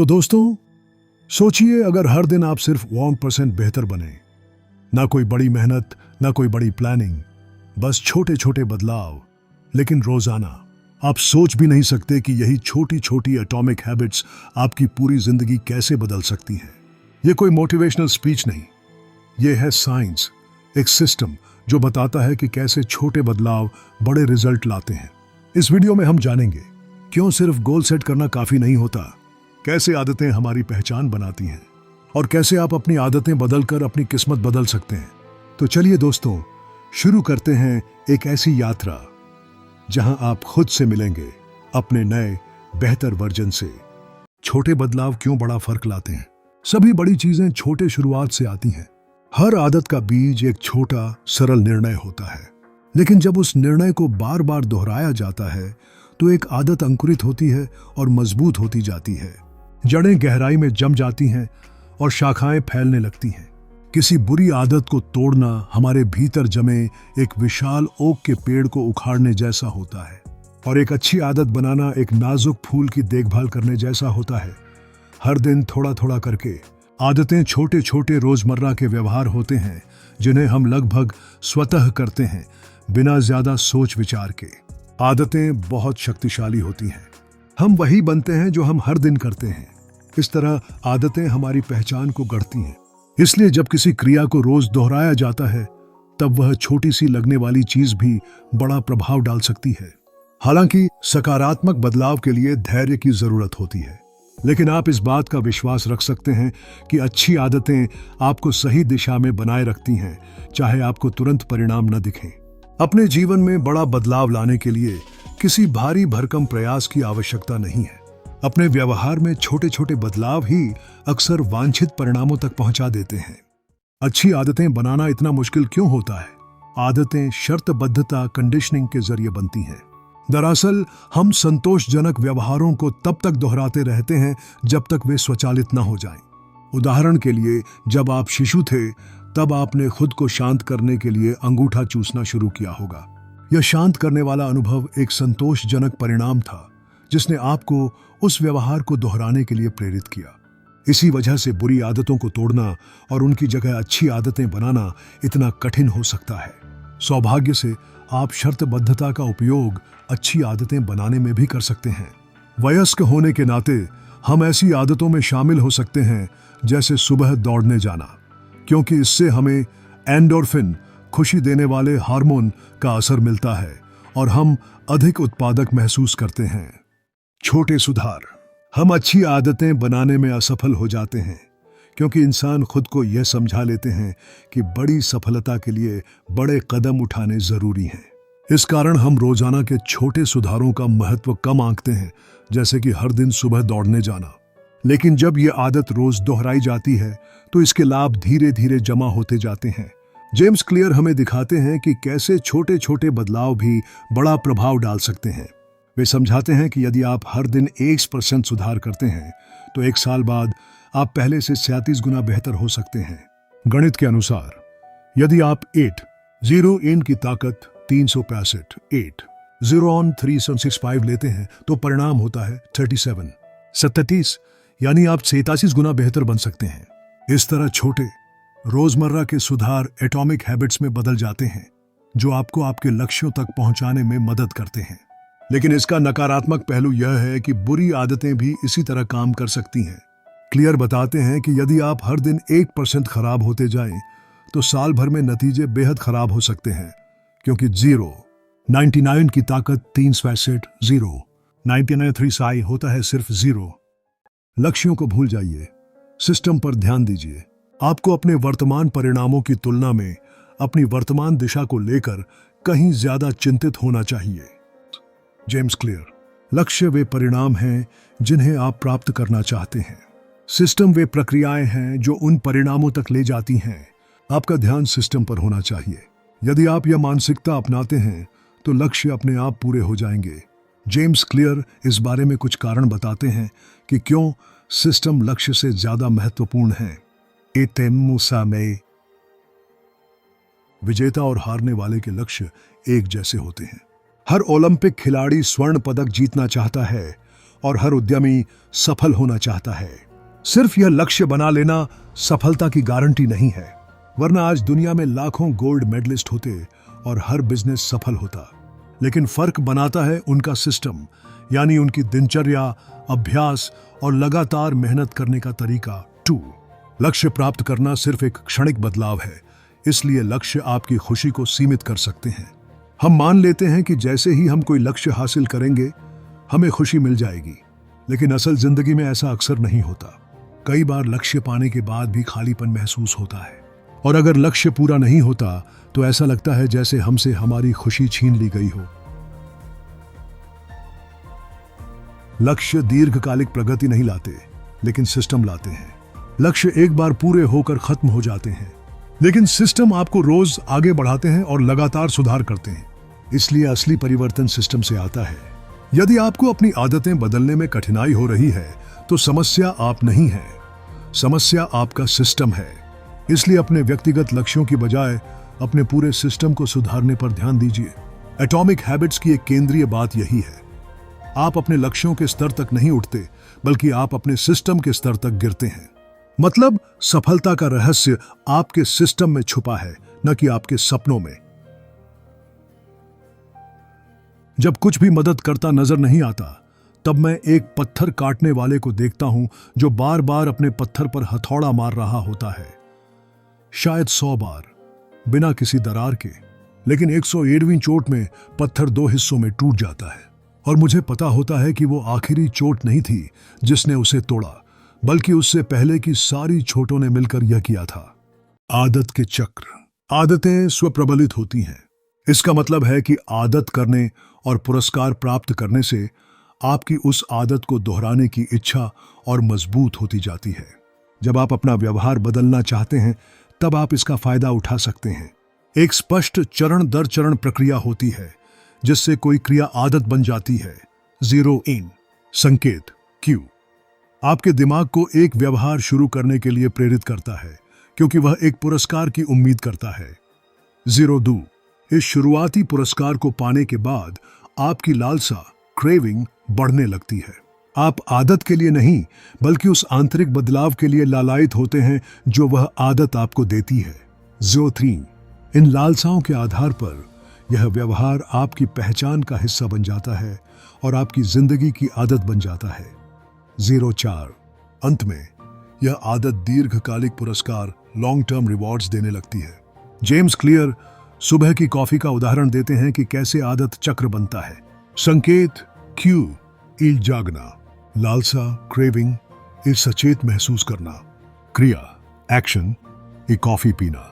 तो दोस्तों, सोचिए अगर हर दिन आप सिर्फ 1% बेहतर बने, ना कोई बड़ी मेहनत, ना कोई बड़ी प्लानिंग, बस छोटे छोटे बदलाव, लेकिन रोजाना। आप सोच भी नहीं सकते कि यही छोटी छोटी एटॉमिक हैबिट्स आपकी पूरी जिंदगी कैसे बदल सकती हैं। ये कोई मोटिवेशनल स्पीच नहीं, ये है साइंस, एक सिस्टम जो बताता है कि कैसे छोटे बदलाव बड़े रिजल्ट लाते हैं। इस वीडियो में हम जानेंगे क्यों सिर्फ गोल सेट करना काफी नहीं होता, कैसे आदतें हमारी पहचान बनाती हैं और कैसे आप अपनी आदतें बदलकर अपनी किस्मत बदल सकते हैं। तो चलिए दोस्तों, शुरू करते हैं एक ऐसी यात्रा जहां आप खुद से मिलेंगे, अपने नए बेहतर वर्जन से। छोटे बदलाव क्यों बड़ा फर्क लाते हैं? सभी बड़ी चीजें छोटे शुरुआत से आती हैं। हर आदत का बीज एक छोटा सरल निर्णय होता है, लेकिन जब उस निर्णय को बार बार दोहराया जाता है तो एक आदत अंकुरित होती है और मजबूत होती जाती है। जड़ें गहराई में जम जाती हैं और शाखाएं फैलने लगती हैं। किसी बुरी आदत को तोड़ना हमारे भीतर जमे एक विशाल ओक के पेड़ को उखाड़ने जैसा होता है, और एक अच्छी आदत बनाना एक नाजुक फूल की देखभाल करने जैसा होता है। हर दिन थोड़ा थोड़ा करके आदतें छोटे छोटे रोजमर्रा के व्यवहार होते हैं जिन्हें हम लगभग स्वतः करते हैं, बिना ज्यादा सोच विचार के। आदतें बहुत शक्तिशाली होती हैं। हम वही बनते हैं जो हम हर दिन करते हैं। इस तरह आदतें हमारी पहचान को गढ़ती हैं। इसलिए जब किसी क्रिया को रोज दोहराया जाता है, तब वह छोटी सी लगने वाली चीज भी बड़ा प्रभाव डाल सकती है। हालांकि सकारात्मक बदलाव के लिए धैर्य की जरूरत होती है, लेकिन आप इस बात का विश्वास रख सकते हैं कि अच्छी आदतें आपको सही दिशा में बनाए रखती हैं, चाहे आपको तुरंत परिणाम न दिखें। अपने जीवन में बड़ा बदलाव लाने के लिए किसी भारी भरकम प्रयास की आवश्यकता नहीं है। अपने व्यवहार में छोटे छोटे बदलाव ही अक्सर वांछित परिणामों तक पहुंचा देते हैं। अच्छी आदतें बनाना इतना मुश्किल क्यों होता है? आदतें शर्तबद्धता कंडीशनिंग के जरिए बनती हैं। दरअसल हम संतोषजनक व्यवहारों को तब तक दोहराते रहते हैं जब तक वे स्वचालित न हो जाएं। उदाहरण के लिए, जब आप शिशु थे तब आपने खुद को शांत करने के लिए अंगूठा चूसना शुरू किया होगा। यह शांत करने वाला अनुभव एक संतोषजनक परिणाम था जिसने आपको उस व्यवहार को दोहराने के लिए प्रेरित किया। इसी वजह से बुरी आदतों को तोड़ना और उनकी जगह अच्छी आदतें बनाना इतना कठिन हो सकता है। सौभाग्य से आप शर्तबद्धता का उपयोग अच्छी आदतें बनाने में भी कर सकते हैं। वयस्क होने के नाते हम ऐसी आदतों में शामिल हो सकते हैं जैसे सुबह दौड़ने जाना, क्योंकि इससे हमें एंडोर्फिन, खुशी देने वाले हार्मोन का असर मिलता है और हम अधिक उत्पादक महसूस करते हैं। छोटे सुधार। हम अच्छी आदतें बनाने में असफल हो जाते हैं क्योंकि इंसान खुद को यह समझा लेते हैं कि बड़ी सफलता के लिए बड़े कदम उठाने जरूरी हैं। इस कारण हम रोजाना के छोटे सुधारों का महत्व कम आंकते हैं, जैसे कि हर दिन सुबह दौड़ने जाना। लेकिन जब यह आदत रोज दोहराई जाती है तो इसके लाभ धीरे धीरे जमा होते जाते हैं। जेम्स क्लियर हमें दिखाते हैं कि कैसे छोटे छोटे बदलाव भी बड़ा प्रभाव डाल सकते हैं। वे समझाते हैं कि यदि आप हर दिन 1% सुधार करते हैं तो एक साल बाद आप पहले से 37 गुना बेहतर हो सकते हैं। गणित के अनुसार यदि आप 8 0 इन की ताकत 365 8 0 on 365 लेते हैं तो परिणाम होता है 37, यानी आप 87 गुना बेहतर बन सकते हैं। इस तरह छोटे रोजमर्रा के सुधार एटॉमिक हैबिट्स में बदल जाते हैं जो आपको आपके लक्ष्यों तक पहुंचाने में मदद करते हैं। लेकिन इसका नकारात्मक पहलू यह है कि बुरी आदतें भी इसी तरह काम कर सकती हैं। क्लियर बताते हैं कि यदि आप हर दिन 1% खराब होते जाएं तो साल भर में नतीजे बेहद खराब हो सकते हैं, क्योंकि 99 की ताकत 365 0 99 3 साई होता है सिर्फ 0। लक्ष्यों को भूल जाइए, सिस्टम पर ध्यान दीजिए। आपको अपने वर्तमान परिणामों की तुलना में अपनी वर्तमान दिशा को लेकर कहीं ज्यादा चिंतित होना चाहिए। James clear. लक्ष्य वे परिणाम हैं जिन्हें आप प्राप्त करना चाहते हैं। सिस्टम वे प्रक्रियाएं हैं जो उन परिणामों तक ले जाती हैं। आपका ध्यान सिस्टम पर होना चाहिए। यदि आप यह मानसिकता अपनाते हैं तो लक्ष्य अपने आप पूरे हो जाएंगे। जेम्स क्लियर इस बारे में कुछ कारण बताते हैं कि क्यों सिस्टम लक्ष्य से ज्यादा महत्वपूर्ण है। एतेमुसा में विजेता और हारने वाले के लक्ष्य एक जैसे होते हैं। हर ओलंपिक खिलाड़ी स्वर्ण पदक जीतना चाहता है और हर उद्यमी सफल होना चाहता है। सिर्फ यह लक्ष्य बना लेना सफलता की गारंटी नहीं है, वरना आज दुनिया में लाखों गोल्ड मेडलिस्ट होते और हर बिजनेस सफल होता। लेकिन फर्क बनाता है उनका सिस्टम, यानी उनकी दिनचर्या, अभ्यास और लगातार मेहनत करने का तरीका। 2. लक्ष्य प्राप्त करना सिर्फ एक क्षणिक बदलाव है, इसलिए लक्ष्य आपकी खुशी को सीमित कर सकते हैं। हम मान लेते हैं कि जैसे ही हम कोई लक्ष्य हासिल करेंगे हमें खुशी मिल जाएगी, लेकिन असल जिंदगी में ऐसा अक्सर नहीं होता। कई बार लक्ष्य पाने के बाद भी खालीपन महसूस होता है, और अगर लक्ष्य पूरा नहीं होता तो ऐसा लगता है जैसे हमसे हमारी खुशी छीन ली गई हो। लक्ष्य दीर्घकालिक प्रगति नहीं लाते, लेकिन सिस्टम लाते हैं। लक्ष्य एक बार पूरे होकर खत्म हो जाते हैं, लेकिन सिस्टम आपको रोज आगे बढ़ाते हैं और लगातार सुधार करते हैं। इसलिए असली परिवर्तन सिस्टम से आता है। यदि आपको अपनी आदतें बदलने में कठिनाई हो रही है तो समस्या आप नहीं है, समस्या आपका सिस्टम है। इसलिए अपने व्यक्तिगत लक्ष्यों की बजाय अपने पूरे सिस्टम को सुधारने पर ध्यान दीजिए। एटॉमिक हैबिट्स की एक केंद्रीय बात यही है, आप अपने लक्ष्यों के स्तर तक नहीं उठते, बल्कि आप अपने सिस्टम के स्तर तक गिरते हैं। मतलब सफलता का रहस्य आपके सिस्टम में छुपा है, न कि आपके सपनों में। जब कुछ भी मदद करता नजर नहीं आता, तब मैं एक पत्थर काटने वाले को देखता हूं जो बार बार अपने पत्थर पर हथौड़ा मार रहा होता है, शायद 100 बार, बिना किसी दरार के। लेकिन 101वीं चोट में पत्थर 2 हिस्सों में टूट जाता है, और मुझे पता होता है कि वो आखिरी चोट नहीं थी जिसने उसे तोड़ा, बल्कि उससे पहले की सारी चोटों ने मिलकर यह किया था। आदत के चक्र। आदतें स्वप्रबलित होती हैं। इसका मतलब है कि आदत करने और पुरस्कार प्राप्त करने से आपकी उस आदत को दोहराने की इच्छा और मजबूत होती जाती है। जब आप अपना व्यवहार बदलना चाहते हैं, तब आप इसका फायदा उठा सकते हैं। एक स्पष्ट चरण दर चरण प्रक्रिया होती है, जिससे कोई क्रिया आदत बन जाती है। 0 इन संकेत क्यू आपके दिमाग को एक व्यवहार शुरू करने के लिए प्रेरित करता है, क्योंकि वह एक पुरस्कार की उम्मीद करता है। 0 डू इस शुरुआती पुरस्कार को पाने के बाद आपकी लालसा, क्रेविंग बढ़ने लगती है। आप आदत के लिए नहीं, बल्कि उस आंतरिक बदलाव के लिए लालायित होते हैं जो वह आदत आपको देती है। 03 इन लालसाओं के आधार पर यह व्यवहार आपकी पहचान का हिस्सा बन जाता है और आपकी जिंदगी की आदत बन जाता है। 04 अंत में यह आदत दीर्घकालिक पुरस्कार, लॉन्ग टर्म रिवॉर्ड्स देने लगती है। जेम्स क्लियर सुबह की कॉफी का उदाहरण देते हैं कि कैसे आदत चक्र बनता है। संकेत क्यू ईल जागना, लालसा, क्रेविंग, ये सचेत महसूस करना। क्रिया एक्शन ये कॉफी पीना।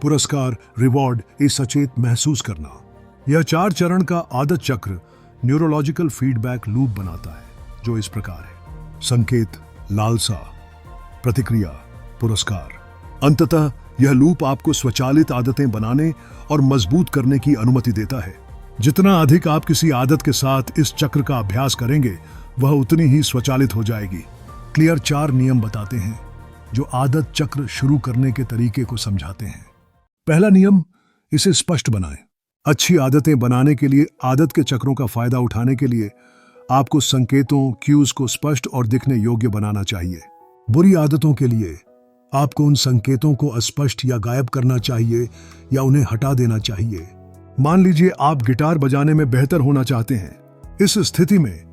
पुरस्कार रिवॉर्ड ये सचेत महसूस करना। यह 4 चरण का आदत चक्र न्यूरोलॉजिकल फीडबैक लूप बनाता है, जो इस प्रकार है। संकेत, लालसा, प्रतिक्रिया, पुरस्कार। अंततः यह लूप आपको स्वचालित आदतें बनाने और मजबूत करने की अनुमति देता है। जितना अधिक आप किसी आदत के साथ इस चक्र का अभ्यास करेंगे, वह उतनी ही स्वचालित हो जाएगी। क्लियर 4 नियम बताते हैं जो आदत चक्र शुरू करने के तरीके को समझाते हैं। पहला नियम, इसे स्पष्ट बनाएं। अच्छी आदतें बनाने के लिए, आदत के चक्रों का फायदा उठाने के लिए आपको संकेतों, क्यूज को स्पष्ट और दिखने योग्य बनाना चाहिए। बुरी आदतों के लिए आपको उन संकेतों को अस्पष्ट या गायब करना चाहिए या उन्हें हटा देना चाहिए। मान लीजिए आप गिटार बजाने में बेहतर होना चाहते हैं। इस स्थिति में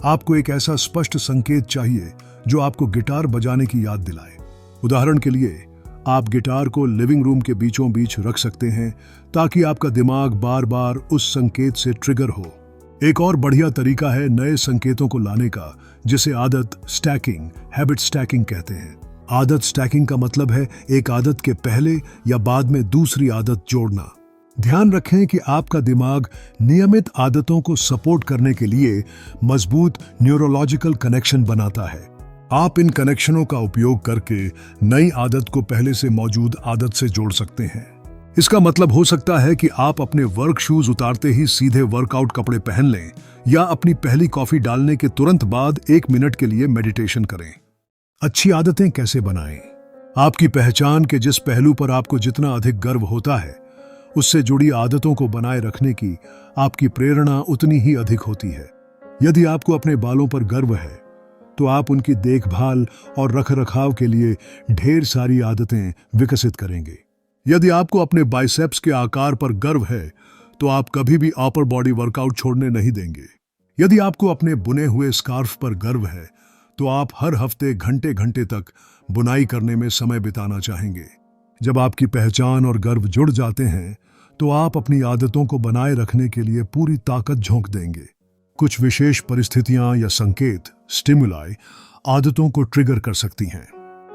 आपको एक ऐसा स्पष्ट संकेत चाहिए जो आपको गिटार बजाने की याद दिलाए। उदाहरण के लिए, आप गिटार को लिविंग रूम के बीचों बीच रख सकते हैं ताकि आपका दिमाग बार बार उस संकेत से ट्रिगर हो। एक और बढ़िया तरीका है नए संकेतों को लाने का, जिसे आदत स्टैकिंग, हैबिट स्टैकिंग कहते हैं। आदत स्टैकिंग का मतलब है एक आदत के पहले या बाद में दूसरी आदत जोड़ना। ध्यान रखें कि आपका दिमाग नियमित आदतों को सपोर्ट करने के लिए मजबूत न्यूरोलॉजिकल कनेक्शन बनाता है। आप इन कनेक्शनों का उपयोग करके नई आदत को पहले से मौजूद आदत से जोड़ सकते हैं। इसका मतलब हो सकता है कि आप अपने वर्क शूज उतारते ही सीधे वर्कआउट कपड़े पहन लें, या अपनी पहली कॉफी डालने के तुरंत बाद 1 मिनट के लिए मेडिटेशन करें। अच्छी आदतें कैसे बनाएं? आपकी पहचान के जिस पहलू पर आपको जितना अधिक गर्व होता है, उससे जुड़ी आदतों को बनाए रखने की आपकी प्रेरणा उतनी ही अधिक होती है। यदि आपको अपने बालों पर गर्व है तो आप उनकी देखभाल और रखरखाव के लिए ढेर सारी आदतें विकसित करेंगे। यदि आपको अपने बाइसेप्स के आकार पर गर्व है तो आप कभी भी अपर बॉडी वर्कआउट छोड़ने नहीं देंगे। यदि आपको अपने बुने हुए स्कार्फ पर गर्व है तो आप हर हफ्ते घंटे घंटे तक बुनाई करने में समय बिताना चाहेंगे। जब आपकी पहचान और गर्व जुड़ जाते हैं तो आप अपनी आदतों को बनाए रखने के लिए पूरी ताकत झोंक देंगे। कुछ विशेष परिस्थितियां या संकेत स्टिमुलाई आदतों को ट्रिगर कर सकती हैं।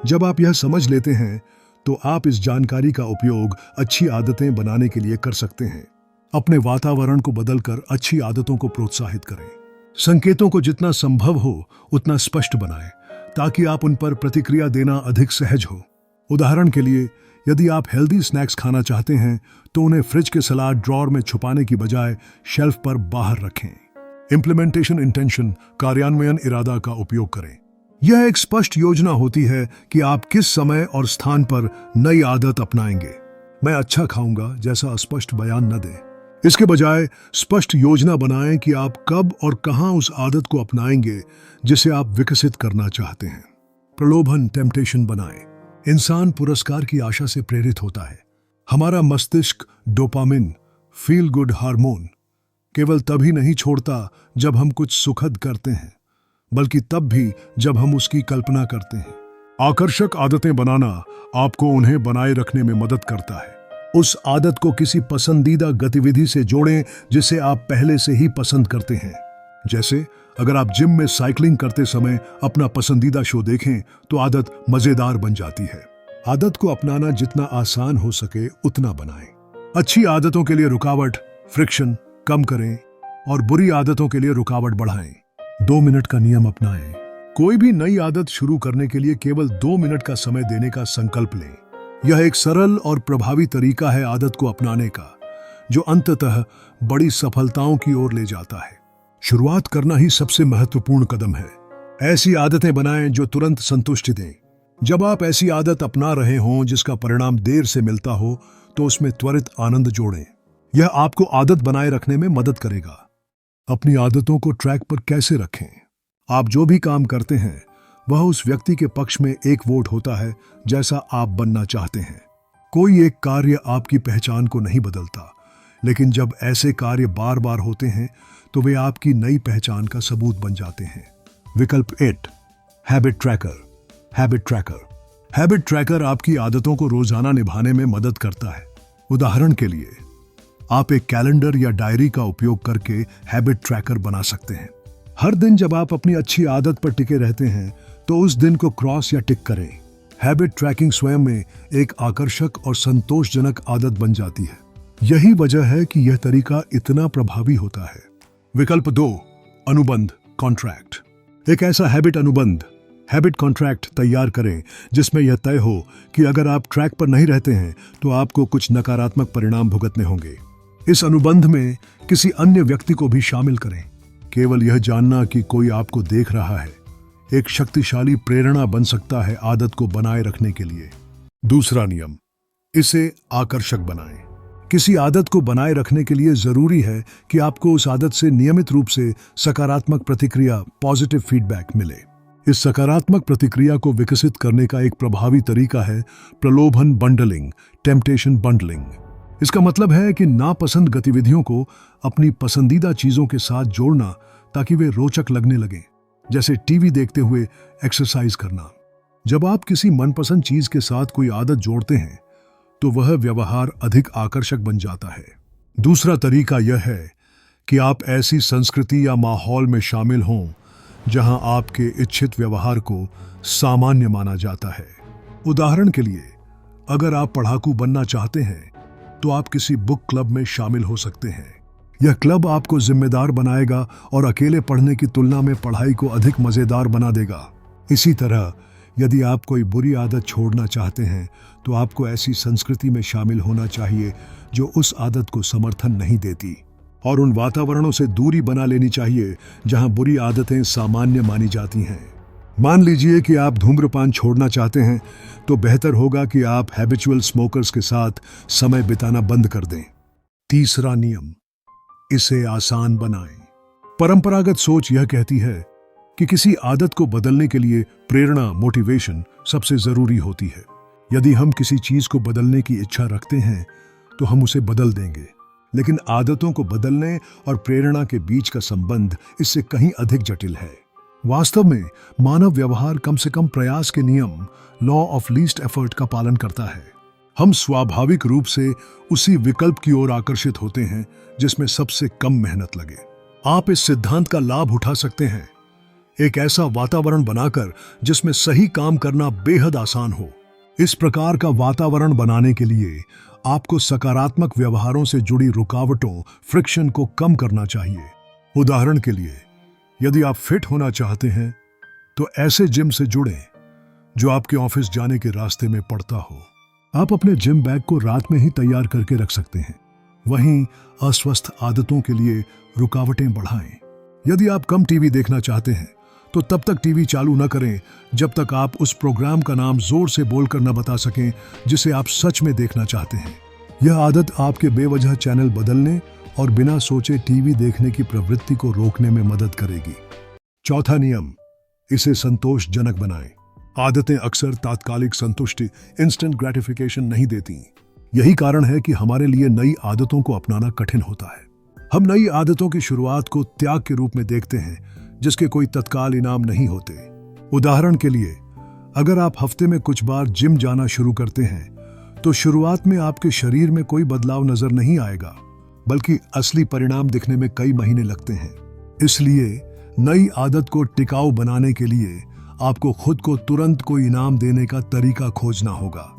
जब आप यह समझ लेते हैं तो आप इस जानकारी का उपयोग अच्छी आदतें बनाने के लिए कर सकते हैं। अपने वातावरण को बदलकर अच्छी आदतों को प्रोत्साहित करें। संकेतों को जितना संभव हो उतना स्पष्ट बनाएं ताकि आप उन पर प्रतिक्रिया देना अधिक सहज हो। उदाहरण के लिए, यदि आप हेल्दी स्नैक्स खाना चाहते हैं तो उन्हें फ्रिज के सलाद ड्रॉअर में छुपाने की बजाय शेल्फ पर बाहर रखें। इम्प्लीमेंटेशन इंटेंशन, कार्यान्वयन इरादा का उपयोग करें। यह एक स्पष्ट योजना होती है कि आप किस समय और स्थान पर नई आदत अपनाएंगे। मैं अच्छा खाऊंगा जैसा अस्पष्ट बयान न दें। इसके बजाय स्पष्ट योजना बनाएं कि आप कब और कहां उस आदत को अपनाएंगे जिसे आप विकसित करना चाहते हैं। प्रलोभन, टेम्पटेशन बनाएं। इंसान पुरस्कार की आशा से प्रेरित होता है। हमारा मस्तिष्क डोपामिन, फील गुड हार्मोन केवल तभी नहीं छोड़ता जब हम कुछ सुखद करते हैं, बल्कि तब भी जब हम उसकी कल्पना करते हैं। आकर्षक आदतें बनाना आपको उन्हें बनाए रखने में मदद करता है। उस आदत को किसी पसंदीदा गतिविधि से जोड़ें जिसे आप पहले से ही पसंद करते हैं। जैसे अगर आप जिम में साइकिलिंग करते समय अपना पसंदीदा शो देखें तो आदत मजेदार बन जाती है। आदत को अपनाना जितना आसान हो सके उतना बनाएं। अच्छी आदतों के लिए रुकावट, फ्रिक्शन कम करें और बुरी आदतों के लिए रुकावट बढ़ाएं। 2 मिनट का नियम अपनाएं। कोई भी नई आदत शुरू करने के लिए केवल 2 मिनट का समय देने का संकल्प लें। यह एक सरल और प्रभावी तरीका है आदत को अपनाने का, जो अंततः बड़ी सफलताओं की ओर ले जाता है। शुरुआत करना ही सबसे महत्वपूर्ण कदम है। ऐसी आदतें बनाएं जो तुरंत संतुष्टि दें। जब आप ऐसी आदत अपना रहे हों जिसका परिणाम देर से मिलता हो तो उसमें त्वरित आनंद जोड़ें। यह आपको आदत बनाए रखने में मदद करेगा। अपनी आदतों को ट्रैक पर कैसे रखें? आप जो भी काम करते हैं वह उस व्यक्ति के पक्ष में एक वोट होता है जैसा आप बनना चाहते हैं। कोई एक कार्य आपकी पहचान को नहीं बदलता, लेकिन जब ऐसे कार्य बार बार होते हैं तो वे आपकी नई पहचान का सबूत बन जाते हैं। विकल्प 8, habit tracker. Habit tracker. Habit tracker आपकी आदतों को रोजाना निभाने में मदद करता है। उदाहरण के लिए, आप एक कैलेंडर या डायरी का उपयोग करके हैबिट ट्रैकर बना सकते हैं। हर दिन जब आप अपनी अच्छी आदत पर टिके रहते हैं तो उस दिन को क्रॉस या टिक करें। हैबिट ट्रैकिंग स्वयं में एक आकर्षक और संतोषजनक आदत बन जाती है। यही वजह है कि यह तरीका इतना प्रभावी होता है। विकल्प 2, अनुबंध, कॉन्ट्रैक्ट। एक ऐसा हैबिट अनुबंध, हैबिट कॉन्ट्रैक्ट तैयार करें जिसमें यह तय हो कि अगर आप ट्रैक पर नहीं रहते हैं तो आपको कुछ नकारात्मक परिणाम भुगतने होंगे। इस अनुबंध में किसी अन्य व्यक्ति को भी शामिल करें। केवल यह जानना कि कोई आपको देख रहा है एक शक्तिशाली प्रेरणा बन सकता है आदत को बनाए रखने के लिए। दूसरा नियम, इसे आकर्षक बनाएं। किसी आदत को बनाए रखने के लिए जरूरी है कि आपको उस आदत से नियमित रूप से सकारात्मक प्रतिक्रिया, पॉजिटिव फीडबैक मिले। इस सकारात्मक प्रतिक्रिया को विकसित करने का एक प्रभावी तरीका है प्रलोभन बंडलिंग, टेम्पटेशन बंडलिंग। इसका मतलब है कि नापसंद गतिविधियों को अपनी पसंदीदा चीजों के साथ जोड़ना ताकि वे रोचक लगने लगें, जैसे टीवी देखते हुए एक्सरसाइज करना। जब आप किसी मनपसंद चीज के साथ कोई आदत जोड़ते हैं तो वह व्यवहार अधिक आकर्षक बन जाता है। दूसरा तरीका यह है कि आप ऐसी संस्कृति या माहौल में शामिल हों जहां आपके इच्छित व्यवहार को सामान्य माना जाता है। उदाहरण के लिए, अगर आप पढ़ाकू बनना चाहते हैं तो आप किसी बुक क्लब में शामिल हो सकते हैं। यह क्लब आपको जिम्मेदार बनाएगा और अकेले पढ़ने की तुलना में पढ़ाई को अधिक मजेदार बना देगा। इसी तरह यदि आप कोई बुरी आदत छोड़ना चाहते हैं तो आपको ऐसी संस्कृति में शामिल होना चाहिए जो उस आदत को समर्थन नहीं देती, और उन वातावरणों से दूरी बना लेनी चाहिए जहां बुरी आदतें सामान्य मानी जाती हैं। मान लीजिए कि आप धूम्रपान छोड़ना चाहते हैं तो बेहतर होगा कि आप हैबिचुअल स्मोकर्स के साथ समय बिताना बंद कर दें। तीसरा नियम, इसे आसान बनाएं। परंपरागत सोच यह कहती है कि किसी आदत को बदलने के लिए प्रेरणा, मोटिवेशन सबसे जरूरी होती है। यदि हम किसी चीज को बदलने की इच्छा रखते हैं तो हम उसे बदल देंगे, लेकिन आदतों को बदलने और प्रेरणा के बीच का संबंध इससे कहीं अधिक जटिल है। वास्तव में मानव व्यवहार कम से कम प्रयास के नियम, लॉ ऑफ लीस्ट एफर्ट का पालन करता है। हम स्वाभाविक रूप से उसी विकल्प की ओर आकर्षित होते हैं जिसमें सबसे कम मेहनत लगे। आप इस सिद्धांत का लाभ उठा सकते हैं, एक ऐसा वातावरण बनाकर जिसमें सही काम करना बेहद आसान हो। इस प्रकार का वातावरण बनाने के लिए आपको सकारात्मक व्यवहारों से जुड़ी रुकावटों, फ्रिक्शन को कम करना चाहिए। उदाहरण के लिए, यदि आप फिट होना चाहते हैं तो ऐसे जिम से जुड़ें जो आपके ऑफिस जाने के रास्ते में पड़ता हो। आप अपने जिम बैग को रात में ही तैयार करके रख सकते हैं। वहीं अस्वस्थ आदतों के लिए रुकावटें बढ़ाएं। यदि आप कम टीवी देखना चाहते हैं तो तब तक टीवी चालू न करें जब तक आप उस प्रोग्राम का नाम जोर से बोलकर न बता सकें जिसे आप सच में देखना चाहते हैं। यह आदत आपके बेवजह चैनल बदलने और बिना सोचे टीवी देखने की प्रवृत्ति को रोकने में मदद करेगी। चौथा नियम, इसे संतोषजनक बनाएं। आदतें अक्सर तात्कालिक संतुष्टि, इंस्टेंट ग्रेटिफिकेशन नहीं देती। यही कारण है कि हमारे लिए नई आदतों को अपनाना कठिन होता है। हम नई आदतों की शुरुआत को त्याग के रूप में देखते हैं जिसके कोई तत्काल इनाम नहीं होते। उदाहरण के लिए, अगर आप हफ्ते में कुछ बार जिम जाना शुरू करते हैं तो शुरुआत में आपके शरीर में कोई बदलाव नजर नहीं आएगा, बल्कि असली परिणाम दिखने में कई महीने लगते हैं। इसलिए नई आदत को टिकाऊ बनाने के लिए आपको खुद को तुरंत कोई इनाम देने का तरीका खोजना होगा।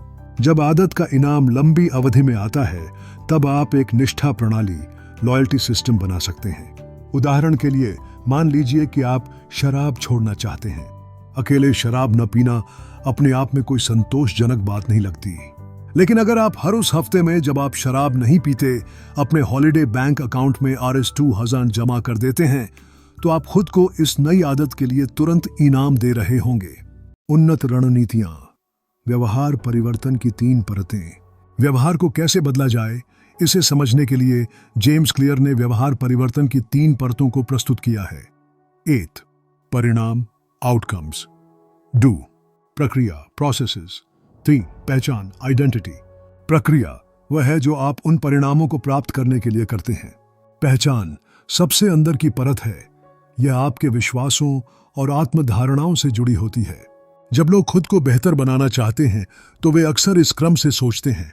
जब आदत का इनाम लंबी अवधि में आता है तब आप एक निष्ठा प्रणाली, लॉयल्टी सिस्टम बना सकते हैं। उदाहरण के लिए, मान लीजिए कि आप शराब छोड़ना चाहते हैं। अकेले शराब न पीना अपने आप में कोई संतोषजनक बात नहीं लगती, लेकिन अगर आप हर उस हफ्ते में जब आप शराब नहीं पीते अपने हॉलिडे बैंक अकाउंट में RS-2000 जमा कर देते हैं तो आप खुद को इस नई आदत के लिए तुरंत इनाम दे रहे होंगे। उन्नत रणनीतियां, व्यवहार परिवर्तन की 3 परतें। व्यवहार को कैसे बदला जाए, इसे समझने के लिए जेम्स क्लियर ने व्यवहार परिवर्तन की 3 परतों को प्रस्तुत किया है। 8 परिणाम, आउटकम्स। 2 प्रक्रिया, प्रोसेसेस। 3 पहचान, आइडेंटिटी। प्रक्रिया वह है जो आप उन परिणामों को प्राप्त करने के लिए करते हैं। पहचान सबसे अंदर की परत है। यह आपके विश्वासों और आत्मधारणाओं से जुड़ी होती है। जब लोग खुद को बेहतर बनाना चाहते हैं तो वे अक्सर इस क्रम से सोचते हैं,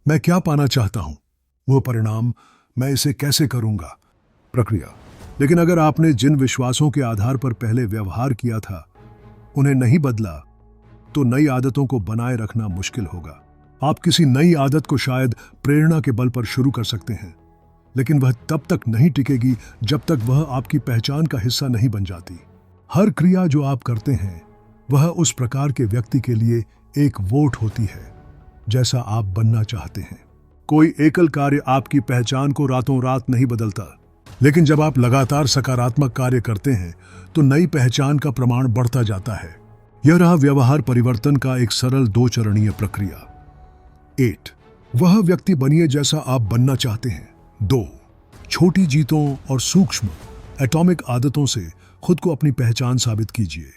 मैं क्या पाना चाहता हूं, वो परिणाम, मैं इसे कैसे करूंगा, प्रक्रिया। लेकिन अगर आपने जिन विश्वासों के आधार पर पहले व्यवहार किया था उन्हें नहीं बदला तो नई आदतों को बनाए रखना मुश्किल होगा। आप किसी नई आदत को शायद प्रेरणा के बल पर शुरू कर सकते हैं, लेकिन वह तब तक नहीं टिकेगी जब तक वह आपकी पहचान का हिस्सा नहीं बन जाती। हर क्रिया जो आप करते हैं वह उस प्रकार के व्यक्ति के लिए एक वोट होती है जैसा आप बनना चाहते हैं। कोई एकल कार्य आपकी पहचान को रातों रात नहीं बदलता, लेकिन जब आप लगातार सकारात्मक कार्य करते हैं तो नई पहचान का प्रमाण बढ़ता जाता है। यह रहा व्यवहार परिवर्तन का एक सरल 2 चरणीय प्रक्रिया। 8 वह व्यक्ति बनिए जैसा आप बनना चाहते हैं। 2 छोटी जीतों और सूक्ष्म एटॉमिक आदतों से खुद को अपनी पहचान साबित कीजिए।